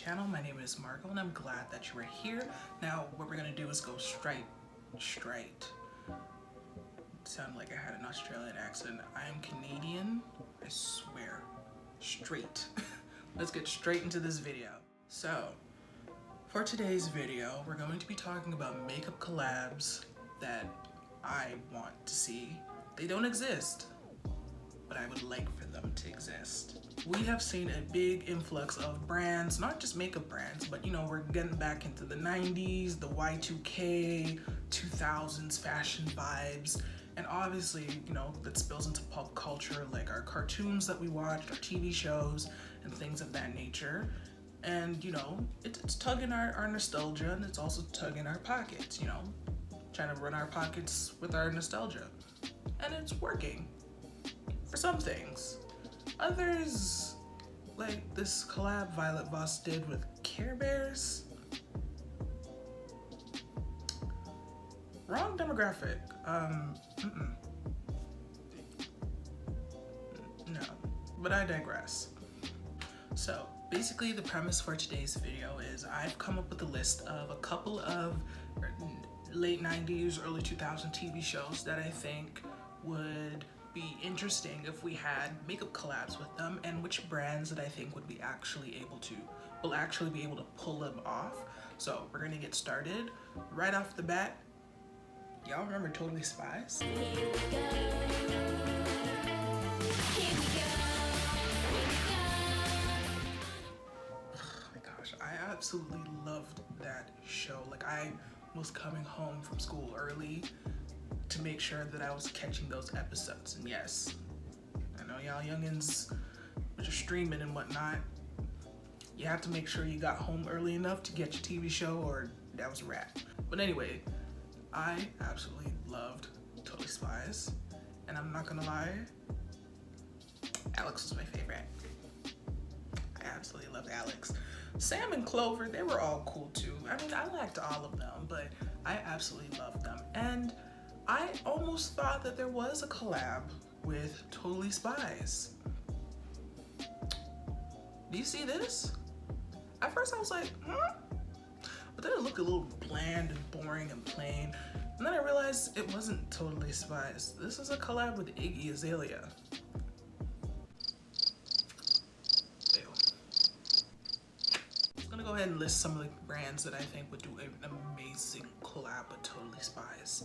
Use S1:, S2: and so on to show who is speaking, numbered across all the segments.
S1: channel. My name is Margot and I'm glad that you are here. Now what we're gonna do is go straight. Sounded like I had an Australian accent. I am Canadian, I swear. Straight. Let's get straight into this video. So, for today's video, we're going to be talking about makeup collabs that I want to see. They don't exist, but I would like for them to exist. We have seen a big influx of brands, not just makeup brands, but we're getting back into the 90s, the Y2K, 2000s fashion vibes, and obviously, that spills into pop culture, like our cartoons that we watched, our TV shows, and things of that nature. And, it's tugging our nostalgia, and it's also tugging our pockets, trying to run our pockets with our nostalgia. And it's working for some things. Others, like this collab Violet Voss did with Care Bears. Wrong demographic. No, but I digress. So basically the premise for today's video is I've come up with a list of a couple of late 90s, early 2000 TV shows that I think would be interesting if we had makeup collabs with them, and which brands that I think would be actually be able to pull them off. So we're gonna get started right off the bat. Y'all remember Totally Spies?
S2: Here we go. Here we go.
S1: Oh my gosh, I absolutely loved that show. Like, I was coming home from school early to make sure that I was catching those episodes. And yes, I know y'all youngins, which are streaming and whatnot, you have to make sure you got home early enough to get your TV show, or that was a wrap. But anyway, I absolutely loved Totally Spies, and I'm not gonna lie, Alex was my favorite. I absolutely loved Alex. Sam and Clover, they were all cool too. I mean, I liked all of them, but I absolutely loved them. And I almost thought that there was a collab with Totally Spies. Do you see this? At first I was like, but then it looked a little bland and boring and plain. And then I realized it wasn't Totally Spies. This is a collab with Iggy Azalea. Ew. I'm gonna go ahead and list some of the brands that I think would do an amazing collab with Totally Spies.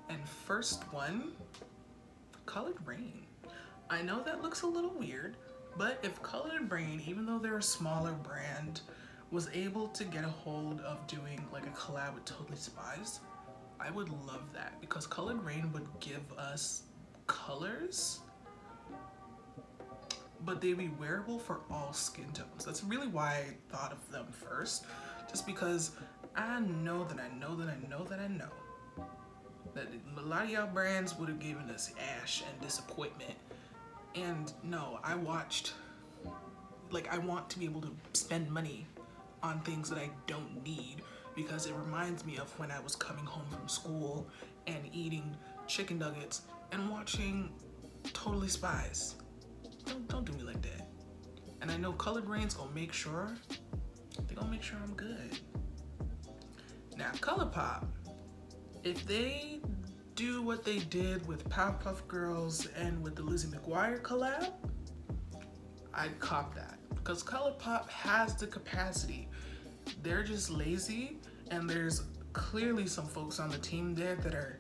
S1: And first one, Colored Rain. I know that looks a little weird, but if Colored Rain, even though they're a smaller brand, was able to get a hold of doing like a collab with Totally Spies, I would love that, because Colored Rain would give us colors, but they'd be wearable for all skin tones. That's really why I thought of them first, just because I know that a lot of y'all brands would have given us ash and disappointment. And no, I want to be able to spend money on things that I don't need, because it reminds me of when I was coming home from school and eating chicken nuggets and watching Totally Spies. Don't do me like that. And I know Colored Rain's gonna make sure I'm good. Now, ColourPop, if they do what they did with Powerpuff Girls and with the Lizzie McGuire collab, I'd cop that, because ColourPop has the capacity. They're just lazy, and there's clearly some folks on the team there that are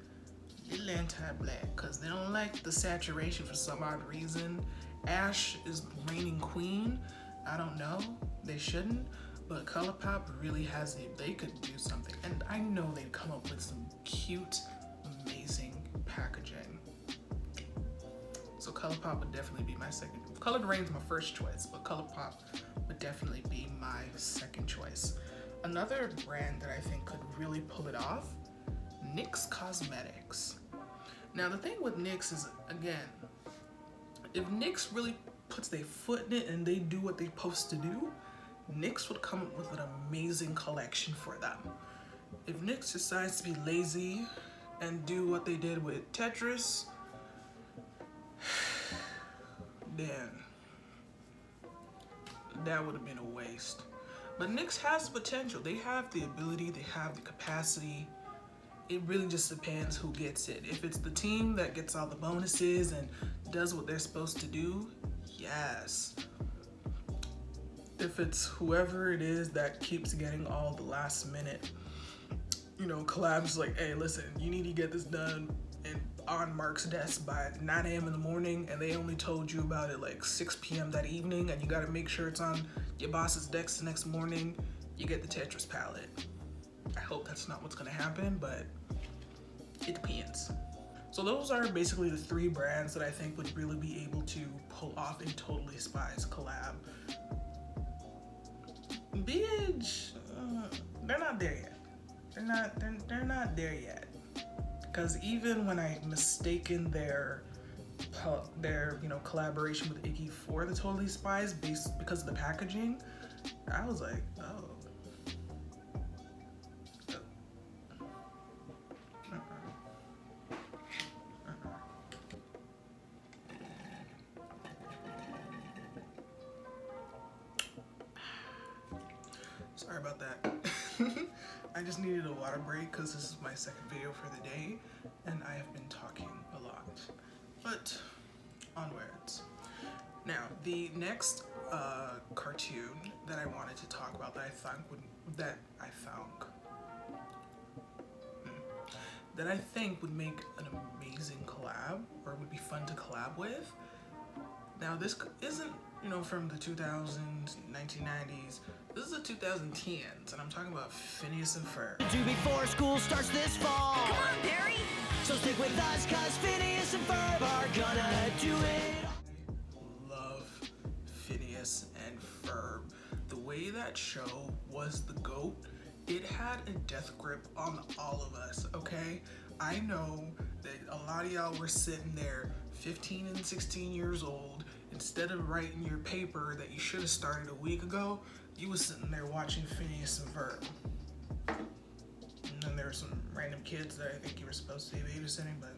S1: a little anti-black because they don't like the saturation for some odd reason. Ash is reigning queen. I don't know, they shouldn't, but ColourPop really has they could do something, and I know they'd come up with some cute, amazing packaging. So ColourPop would definitely be my second. Colored Rain's my first choice, but ColourPop would definitely be my second choice. Another brand that I think could really pull it off, NYX Cosmetics. Now the thing with NYX is, again, if NYX really puts their foot in it and they do what they're supposed to do, NYX would come up with an amazing collection for them. If NYX decides to be lazy and do what they did with Tetris, then that would have been a waste. But NYX has potential. They have the ability, they have the capacity. It really just depends who gets it. If it's the team that gets all the bonuses and does what they're supposed to do, yes. If it's whoever it is that keeps getting all the last minute, you know, collabs like, hey, listen, you need to get this done and on Mark's desk by 9 a.m. in the morning, and they only told you about it like 6 p.m. that evening, and you gotta make sure it's on your boss's desk the next morning, you get the Tetris palette. I hope that's not what's gonna happen, but it depends. So those are basically the 3 brands that I think would really be able to pull off a Totally Spies collab. BH, they're not there yet. They're not there yet. Because even when I mistaken their collaboration with Iggy for the Totally Spies because of the packaging, I was like, oh. Sorry about that. I just needed a water break because this is my second video for the day and I have been talking a lot. But onwards. Now, the next cartoon that I wanted to talk about that I think would make an amazing collab, or would be fun to collab with. Now, this isn't, from the 2000s, 1990s. This is the 2010s, and I'm talking about Phineas and Ferb.
S3: Do before school starts this fall.
S2: Come on, Barry!
S3: So stick with us, cause Phineas and Ferb are gonna do it.
S1: Love Phineas and Ferb. The way that show was the GOAT, it had a death grip on all of us, okay? I know that a lot of y'all were sitting there 15 and 16 years old. Instead of writing your paper that you should have started a week ago, you was sitting there watching Phineas and Ferb. And then there were some random kids that I think you were supposed to be babysitting, but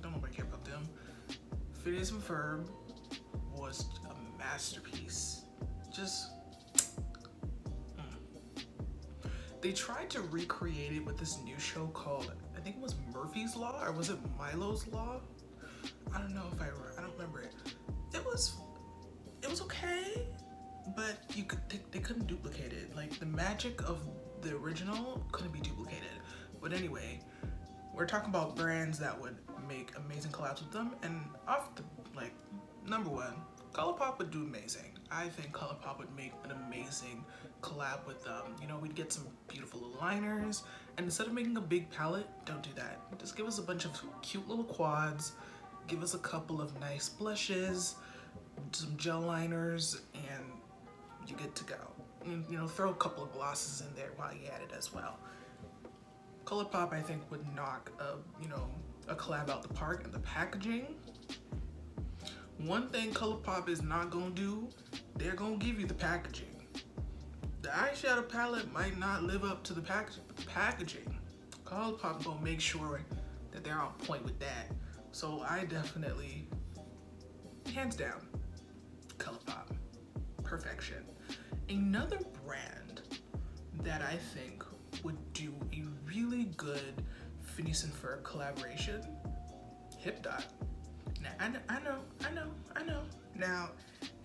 S1: don't nobody care about them. Phineas and Ferb was a masterpiece. Just, They tried to recreate it with this new show called, I think it was Murphy's Law, or was it Milo's Law? I don't know if I don't remember it. It was okay, but they couldn't duplicate it. Like, the magic of the original couldn't be duplicated. But anyway, we're talking about brands that would make amazing collabs with them, and number one, Colourpop would do amazing. I think Colourpop would make an amazing collab with them. We'd get some beautiful liners, and instead of making a big palette, don't do that. Just give us a bunch of cute little quads, give us a couple of nice blushes, some gel liners, and you're good to go. And, throw a couple of glosses in there while you at it as well. Colourpop, I think, would knock a collab out the park, and the packaging. One thing Colourpop is not gonna do, they're gonna give you the packaging. The eyeshadow palette might not live up to the packaging, but the packaging, Colourpop gonna make sure that they're on point with that. So I definitely, hands down, Colourpop, perfection. Another brand that I think would do a really good Phineas and Ferb collaboration, HipDot. Now, I know. Now,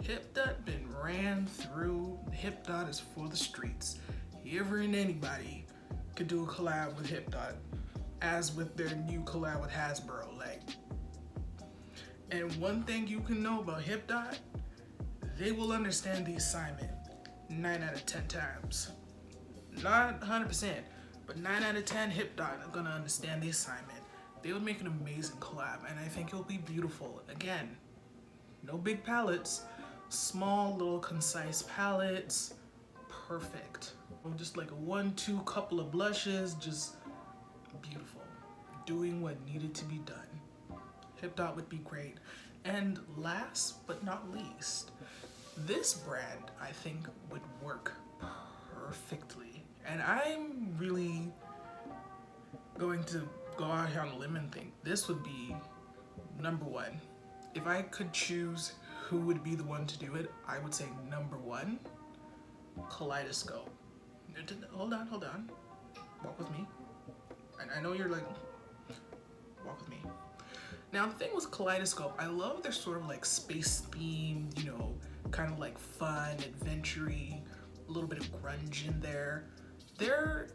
S1: HipDot been ran through. HipDot is for the streets. Ever and anybody could do a collab with HipDot, as with their new collab with Hasbro. And one thing you can know about HipDot, they will understand the assignment 9 out of 10 times. Not 100%, but 9 out of 10 HipDot are gonna understand the assignment. They would make an amazing collab, and I think it'll be beautiful. Again, no big palettes, small little concise palettes, perfect. Just like a 1-2 couple of blushes, just beautiful. Doing what needed to be done. HipDot would be great. And last but not least, this brand I think would work perfectly. And I'm really going to go out here on a limb and think this would be number one. If I could choose who would be the one to do it, I would say number one, Kaleidoscope. Hold on. Walk with me. I know you're like, walk with me. Now the thing with Kaleidoscope, I love their sort of like space themed, you know, kind of like fun, adventure-y, a little bit of grunge in there. Their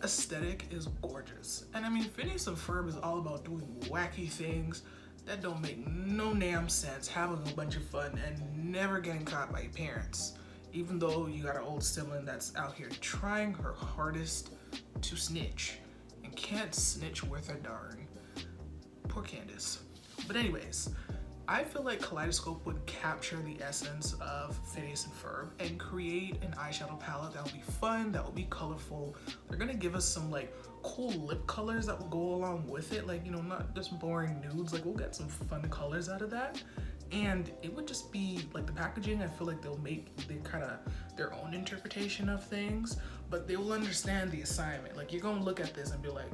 S1: aesthetic is gorgeous. And I mean, Phineas and Ferb is all about doing wacky things that don't make no damn sense, having a bunch of fun and never getting caught by your parents. Even though you got an old sibling that's out here trying her hardest to snitch and can't snitch worth a darn. Poor Candace. But anyways, I feel like Kaleidoscope would capture the essence of Phineas and Ferb and create an eyeshadow palette that will be fun, that will be colorful. They're gonna give us some like cool lip colors that will go along with it, like, you know, not just boring nudes. Like, we'll get some fun colors out of that. And it would just be like the packaging, I feel like they'll make kind of their own interpretation of things, but they will understand the assignment. Like, you're gonna look at this and be like,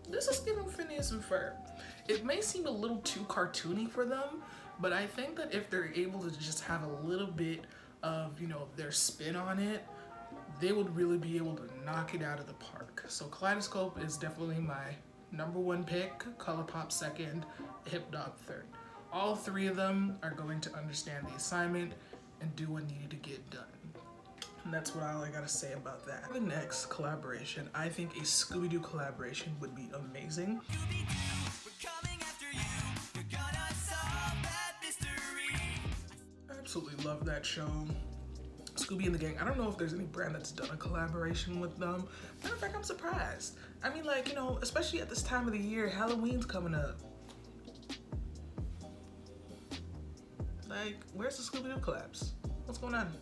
S1: this is giving Phineas and Ferb. It may seem a little too cartoony for them, but I think that if they're able to just have a little bit of, you know, their spin on it, they would really be able to knock it out of the park. So Kaleidoscope is definitely my #1 pick, ColourPop second, HipDog third. All three of them are going to understand the assignment and do what needed to get done. And that's what all I gotta say about that. The next collaboration, I think a ScoobyDoo collaboration would be amazing. I absolutely love that show. Scooby and the Gang. I don't know if there's any brand that's done a collaboration with them. Matter of fact, I'm surprised. I mean, like, you know, especially at this time of the year, Halloween's coming up. Like, where's the Scooby-Doo collabs? What's going on?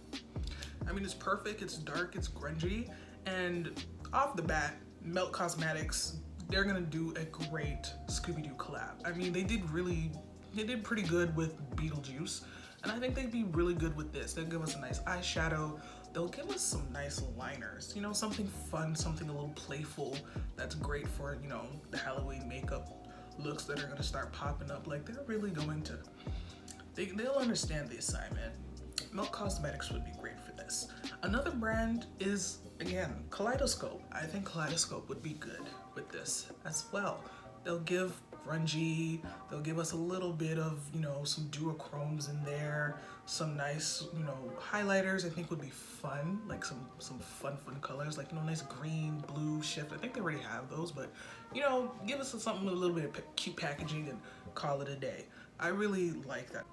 S1: I mean, it's perfect, it's dark, it's grungy, and off the bat, Melt Cosmetics, they're gonna do a great Scooby-Doo collab. I mean, they did pretty good with Beetlejuice, and I think they'd be really good with this. They'll give us a nice eyeshadow, they'll give us some nice liners, you know, something fun, something a little playful that's great for, you know, the Halloween makeup looks that are gonna start popping up. Like, they're really going to, they'll understand the assignment. Melt Cosmetics would be great for this. Another brand is, again, Kaleidoscope. I think Kaleidoscope would be good with this as well. They'll give grungy, they'll give us a little bit of, you know, some duochromes in there, some nice, you know, highlighters I think would be fun, like some fun colors, like, you know, nice green, blue shift. I think they already have those, but, you know, give us something with a little bit of cute packaging and call it a day. I really like that.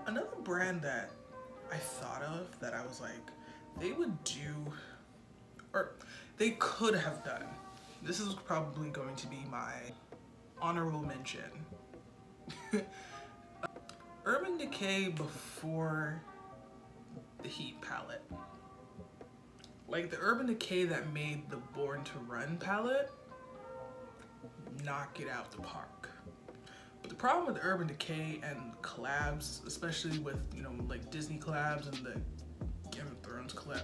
S1: Another brand that I thought of that I was like, they would do, or they could have done. This is probably going to be my honorable mention. Urban Decay before the Heat palette. Like the Urban Decay that made the Born to Run palette, knock it out the park. But the problem with Urban Decay and collabs, especially with, you know, like Disney collabs and the Game of Thrones collab,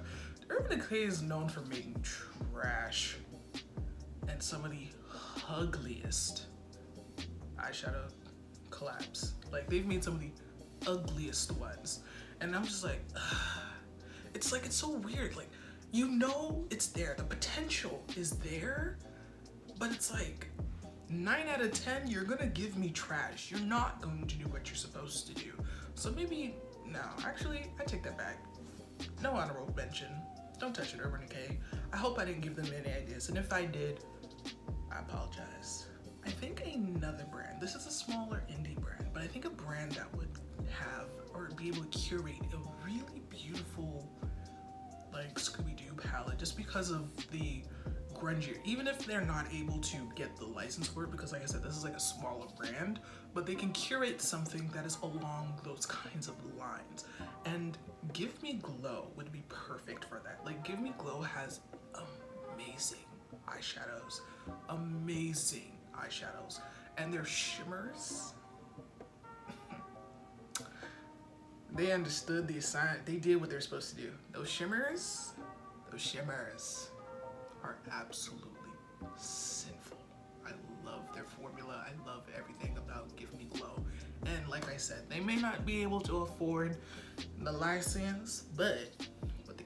S1: Urban Decay is known for making trash and some of the ugliest eyeshadow collabs. Like, they've made some of the ugliest ones. And I'm just like, ugh. It's like, it's so weird. Like, you know it's there. The potential is there, but it's like, 9 out of 10, you're gonna give me trash. You're not going to do what you're supposed to do. So maybe, no, actually, I take that back. No honorable mention. Don't touch it, Urban Decay. I hope I didn't give them any ideas, and if I did, I apologize. I think another brand, this is a smaller indie brand, but I think a brand that would have, or be able to curate a really beautiful, like, Scooby-Doo palette, just because of the grungier, even if they're not able to get the license for it, because like I said, this is like a smaller brand, but they can curate something that is along those kinds of lines. And Give Me Glow would be perfect for that. Like, Give Me Glow has amazing eyeshadows, and their shimmers, they understood the assignment. They did what they're supposed to do. Those shimmers are absolutely sinful. I love their formula. I love everything about Give Me Glow. And like I said, they may not be able to afford the license, but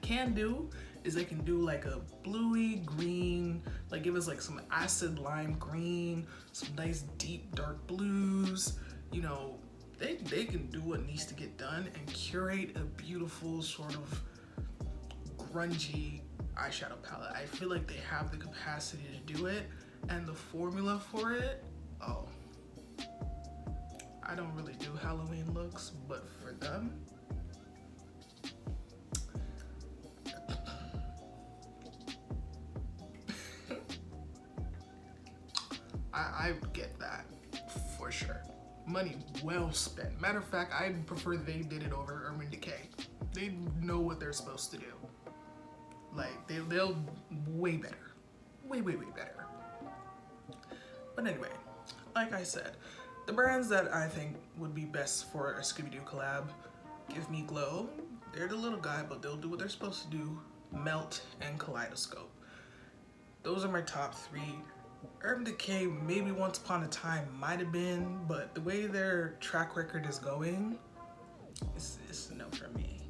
S1: can do is they can do like a bluey green, like give us like some acid lime green, some nice deep dark blues. You know, they can do what needs to get done and curate a beautiful sort of grungy eyeshadow palette. I feel like they have the capacity to do it, and the formula for it, oh, I don't really do Halloween looks, but for them, I get that for sure. Money well spent. Matter of fact, I prefer they did it over Urban Decay. They know what they're supposed to do. Like they'll way better, way better. But anyway, like I said, the brands that I think would be best for a ScoobyDoo collab, Give Me Glow. They're the little guy, but they'll do what they're supposed to do. Melt and Kaleidoscope. Those are my top 3. Urban Decay maybe once upon a time might have been, but the way their track record is going, it's enough for me.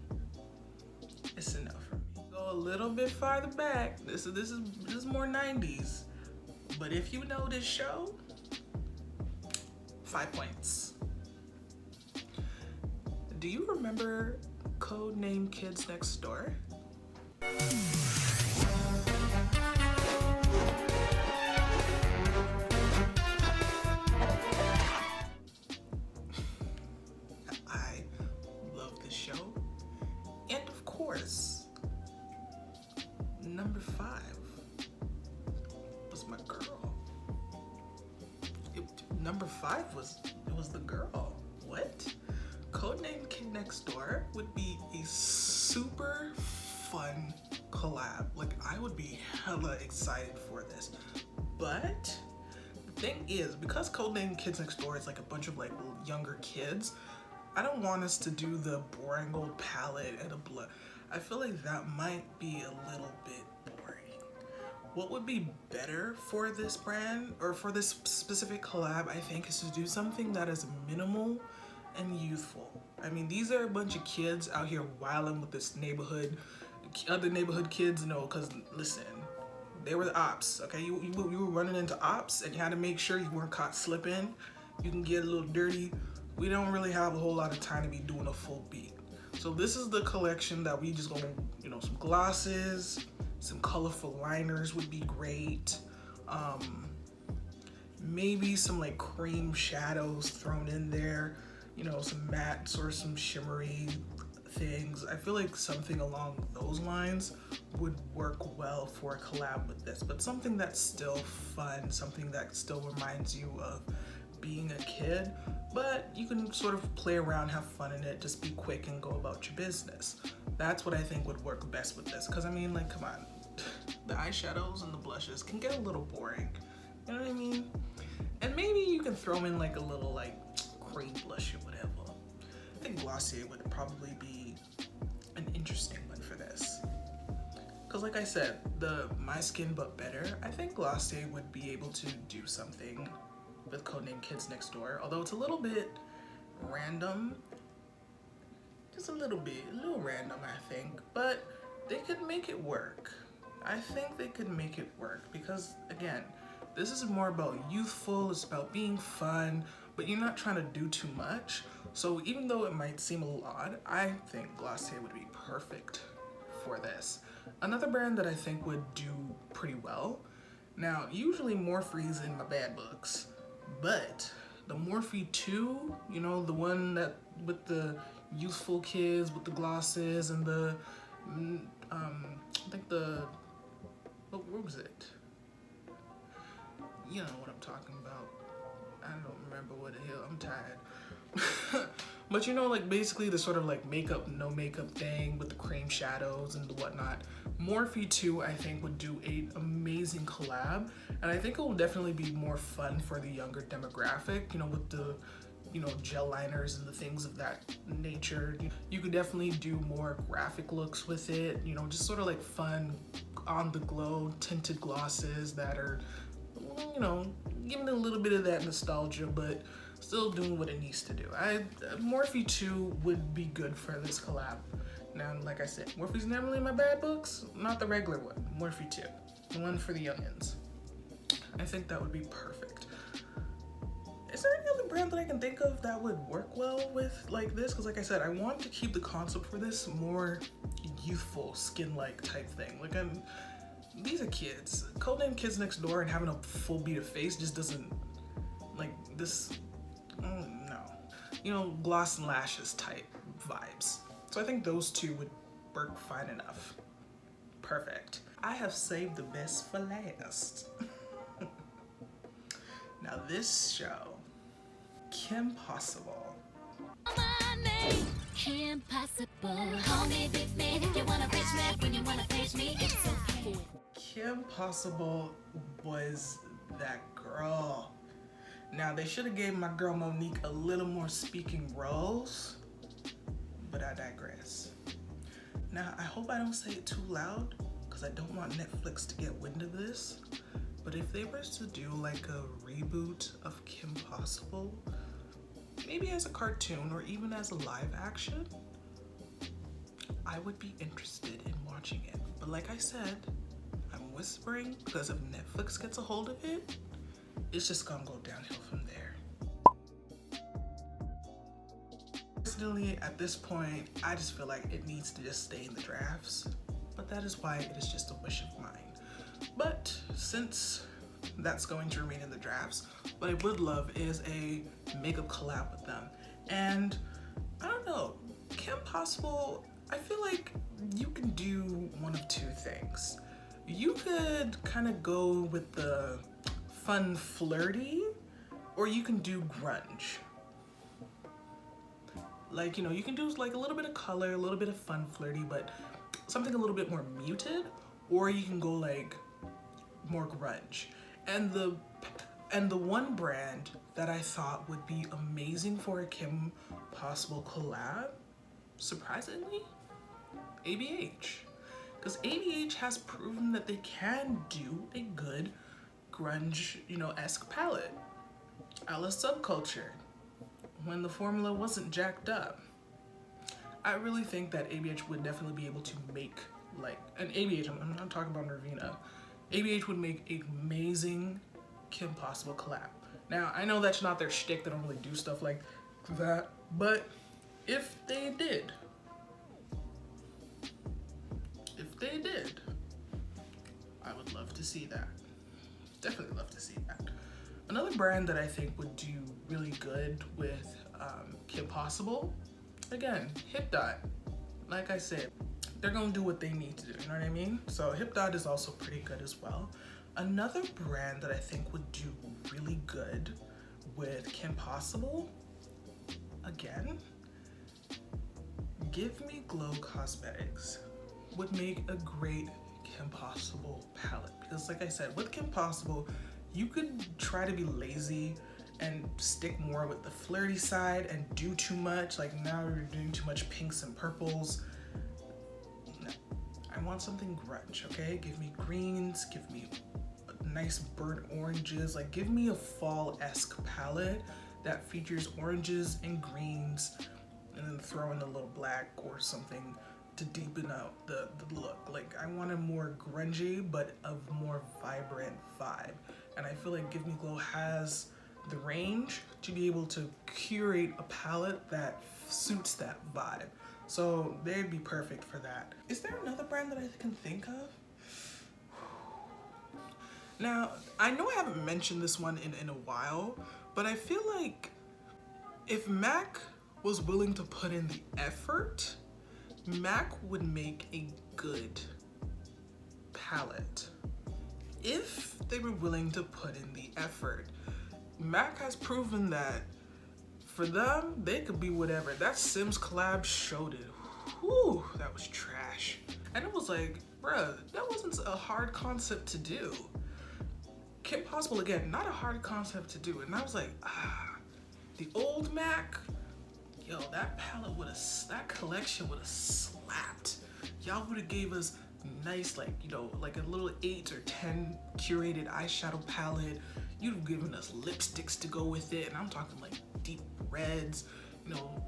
S1: It's enough for me. Go a little bit farther back. This is more 90s. But if you know this show, 5 points. Do you remember Codename Kids Next Door? I love this show. And of course, number 5 was my girl. Number 5 was the girl. What? Codename Kid Next Door would be a super fun collab. Like, I would be hella excited for this. But the thing is, because Codename Kids Next Door is like a bunch of like younger kids, I don't want us to do the boring old palette and a blood. I feel like that might be a little bit boring. What would be better for this brand or for this specific collab, I think, is to do something that is minimal and youthful. I mean, these are a bunch of kids out here wilding with this neighborhood, other neighborhood kids, you know, because listen, they were the ops, okay? You were running into ops and you had to make sure you weren't caught slipping. You can get a little dirty. We don't really have a whole lot of time to be doing a full beat. So this is the collection that we just gonna, you know, some glosses, some colorful liners would be great. Maybe some like cream shadows thrown in there, you know, some mattes or some shimmery things. I feel like something along those lines would work well for a collab with this, but something that's still fun, something that still reminds you of being a kid, but you can sort of play around, have fun in it, just be quick and go about your business. That's what I think would work best with this, because I mean, like, come on, the eyeshadows and the blushes can get a little boring, you know what I mean? And maybe you can throw in like a little like cream blush or whatever. I think Glossier would probably be an interesting one for this. Because like I said, the My Skin But Better, I think Glossier would be able to do something with Codename Kids Next Door, although it's a little bit random. Just a little random, I think, but they could make it work. I think they could make it work because, again, this is more about youthful, it's about being fun, but you're not trying to do too much. So even though it might seem a little odd, I think Glossier would be perfect for this. Another brand that I think would do pretty well, now usually Morphe's in my bad books, but the Morphe 2, you know, the one that with the youthful kids with the glosses and the, I think the, what was it? You know what I'm talking about. I don't remember what the hell, I'm tired. But you know, like basically the sort of like makeup, no makeup thing with the cream shadows and whatnot. Morphe 2, I think, would do an amazing collab. And I think it will definitely be more fun for the younger demographic, you know, with the, you know, gel liners and the things of that nature. You could definitely do more graphic looks with it, you know, just sort of like fun, on the glow, tinted glosses that are, you know, giving a little bit of that nostalgia, but still doing what it needs to do. Morphe 2 would be good for this collab. Now, like I said, Morphe's never in my bad books, not the regular one, Morphe 2, the one for the youngins. I think that would be perfect. Is there any other brand that I can think of that would work well with like this? Because like I said, I want to keep the concept for this more youthful, skin-like type thing. Like these are kids. Codename Kids next door and having a full beat of face just doesn't, like this, no. You know, gloss and lashes type vibes. So I think those two would work fine enough. Perfect. I have saved the best for last. Now this show, Kim Possible.
S2: My name, Kim Possible. Call me Big Man if you wanna reach me. When you wanna face me, it's okay.
S1: Kim Possible was that girl. Now they should have gave my girl Monique a little more speaking roles, but I digress. Now I hope I don't say it too loud because I don't want Netflix to get wind of this. But if they were to do like a reboot of Kim Possible, maybe as a cartoon or even as a live action, I would be interested in watching it. But like I said, I'm whispering because if Netflix gets a hold of it, it's just gonna go downhill from there. Personally, at this point, I just feel like it needs to just stay in the drafts, but that is why it is just a wish of mine. But since that's going to remain in the drafts, what I would love is a makeup collab with them. And I don't know, Kim Possible, I feel like you can do one of two things. You could kind of go with the fun flirty, or you can do grunge. Like, you know, you can do like a little bit of color, a little bit of fun flirty, but something a little bit more muted, or you can go like more grunge. And the one brand that I thought would be amazing for a Kim Possible collab, surprisingly, ABH. Because ABH has proven that they can do a good grunge, you know, esque palette, a la Subculture, when the formula wasn't jacked up. I really think that ABH would definitely be able to make like, and ABH, I'm not talking about Nervina, ABH would make an amazing Kim Possible collab. Now, I know that's not their shtick, they don't really do stuff like that, but if they did, I would love to see that. Definitely love to see that. Another brand that I think would do really good with Kim Possible, again, Hip Dot. Like I said, they're gonna do what they need to do, you know what I mean? So Hip Dot is also pretty good as well. Another brand that I think would do really good with Kim Possible, again, Give Me Glow Cosmetics would make a great Kim Possible palette. Because like I said, with Kim Possible, you could try to be lazy and stick more with the flirty side and do too much. Like now you're doing too much pinks and purples. No, I want something grunge, okay? Give me greens, give me nice burnt oranges. Like give me a fall-esque palette that features oranges and greens, and then throw in a little black or something to deepen out the look. Like I want a more grungy but a more vibrant vibe. And I feel like Give Me Glow has the range to be able to curate a palette that suits that vibe. So they'd be perfect for that. Is there another brand that I can think of? Now, I know I haven't mentioned this one in a while, but I feel like if MAC was willing to put in the effort, MAC would make a good palette. If they were willing to put in the effort. MAC has proven that for them, they could be whatever. That Sims collab showed it. Whew, that was trash. And it was like, bruh, that wasn't a hard concept to do. Kim Possible, again, not a hard concept to do. And I was like, the old MAC, yo, that palette would have, that collection would have slapped. Y'all would have gave us nice, like, you know, like a little 8 or 10 curated eyeshadow palette. You'd have given us lipsticks to go with it. And I'm talking like deep reds, you know,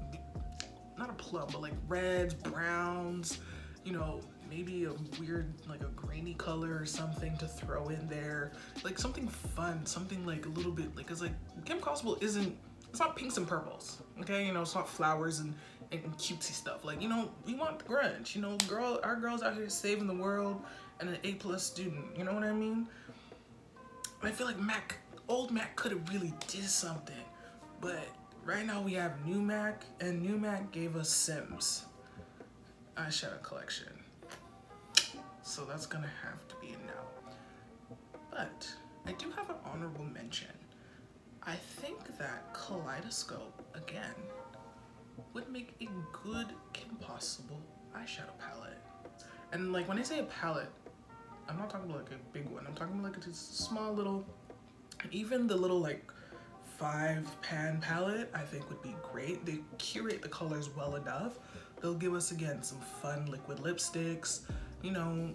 S1: not a plum, but like reds, browns, you know, maybe a weird, like a grainy color or something to throw in there. Like something fun, something like a little bit, like, cause like Kim Possible isn't, it's not pinks and purples, okay? You know, it's not flowers and cutesy stuff. Like, you know, we want grunge, you know, our girls out here saving the world and an A+ student, you know what I mean? I feel like old Mac could have really did something, but right now we have new Mac, and new Mac gave us Sims eyeshadow collection. So that's gonna have to be a no. But I do have an honorable mention. I think that Kaleidoscope, again, would make a good Kim Possible eyeshadow palette. And like when I say a palette, I'm not talking about like a big one. I'm talking about like a small little, even the little like 5-pan palette I think would be great. They curate the colors well enough. They'll give us again some fun liquid lipsticks. You know,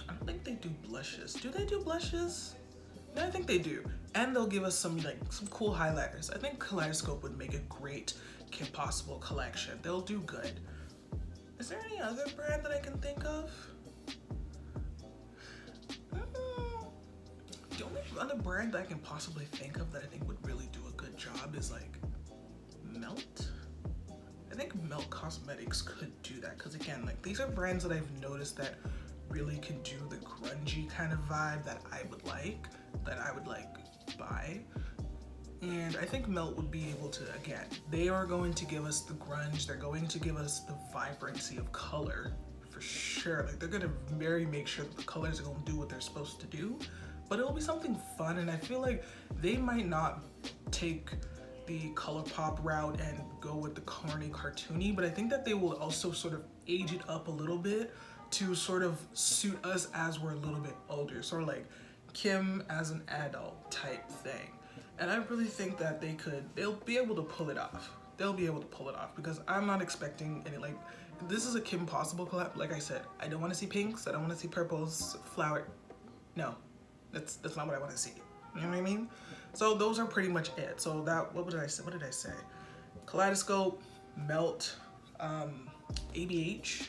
S1: I don't think they do blushes. Do they do blushes? No, I think they do. And they'll give us some cool highlighters. I think Kaleidoscope would make a great Kim Possible collection. They'll do good. Is there any other brand that I can think of? The only other brand that I can possibly think of that I think would really do a good job is like Melt. I think Melt Cosmetics could do that, because again, like these are brands that I've noticed that really can do the grungy kind of vibe that I would like buy. And I think Melt would be able to, again, they are going to give us the grunge, they're going to give us the vibrancy of color for sure. Like they're gonna make sure that the colors are gonna do what they're supposed to do, but it'll be something fun. And I feel like they might not take the ColourPop route and go with the corny cartoony, but I think that they will also sort of age it up a little bit to sort of suit us as we're a little bit older, sort of like Kim as an adult type thing. And I really think that they'll be able to pull it off. They'll be able to pull it off, because I'm not expecting any, like, this is a Kim Possible collab. Like I said, I don't want to see pinks, I don't want to see purples, flower. No, that's not what I want to see. You know what I mean? So those are pretty much it. So that, what did I say? Kaleidoscope, Melt, ABH,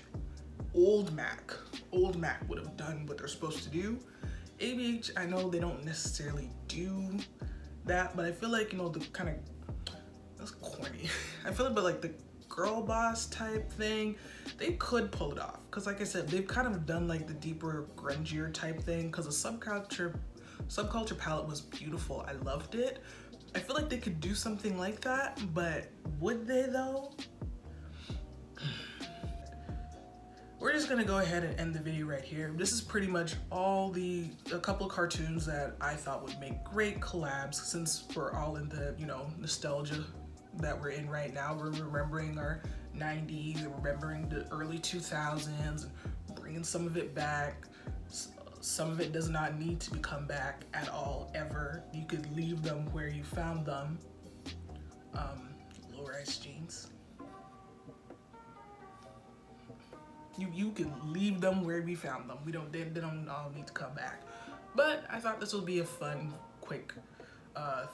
S1: Old Mac. Old Mac would have done what they're supposed to do. ABH, I know they don't necessarily do that, but I feel like, you know, the kind of, that's corny. I feel like, but like the girl boss type thing, they could pull it off. Cause like I said, they've kind of done like the deeper, grungier type thing, cause the subculture palette was beautiful. I loved it. I feel like they could do something like that, but would they though? We're just gonna go ahead and end the video right here. This is pretty much a couple of cartoons that I thought would make great collabs, since we're all in the, you know, nostalgia that we're in right now. We're remembering our 90s and remembering the early 2000s and bringing some of it back. Some of it does not need to come back at all, ever. You could leave them where you found them. Low-rise jeans. You can leave them where we found them. They don't all need to come back. But I thought this would be a fun, quick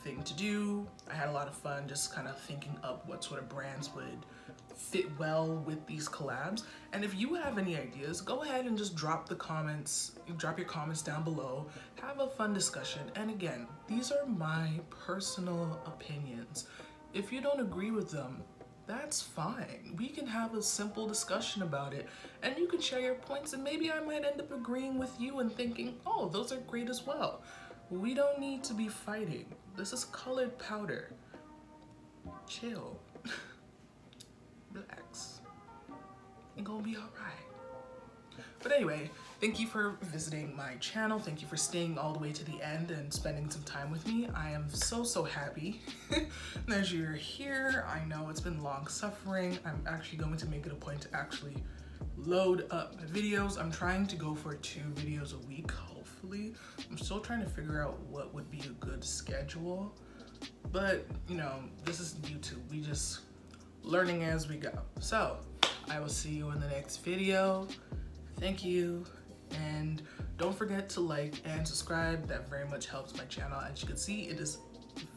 S1: thing to do. I had a lot of fun just kind of thinking up what sort of brands would fit well with these collabs. And if you have any ideas, go ahead and just drop your comments down below. Have a fun discussion. And again, these are my personal opinions. If you don't agree with them, that's fine. We can have a simple discussion about it, and you can share your points, and maybe I might end up agreeing with you and thinking, oh, those are great as well. We don't need to be fighting. This is colored powder. Chill. Relax. It's gonna be all right. But anyway, thank you for visiting my channel. Thank you for staying all the way to the end and spending some time with me. I am so happy that you're here. I know it's been long suffering. I'm actually going to make it a point to actually load up videos. I'm trying to go for 2 videos a week, hopefully. I'm still trying to figure out what would be a good schedule. But, you know, this is YouTube. We just learning as we go. So, I will see you in the next video. Thank you, and don't forget to like and subscribe. That very much helps my channel. As you can see, it is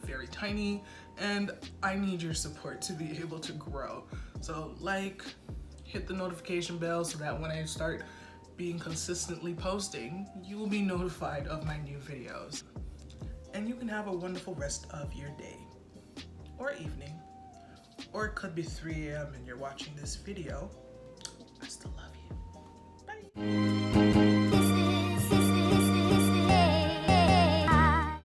S1: very tiny, and I need your support to be able to grow. So like, hit the notification bell so that when I start being consistently posting, you will be notified of my new videos. And you can have a wonderful rest of your day or evening, or it could be 3 a.m. and you're watching this video.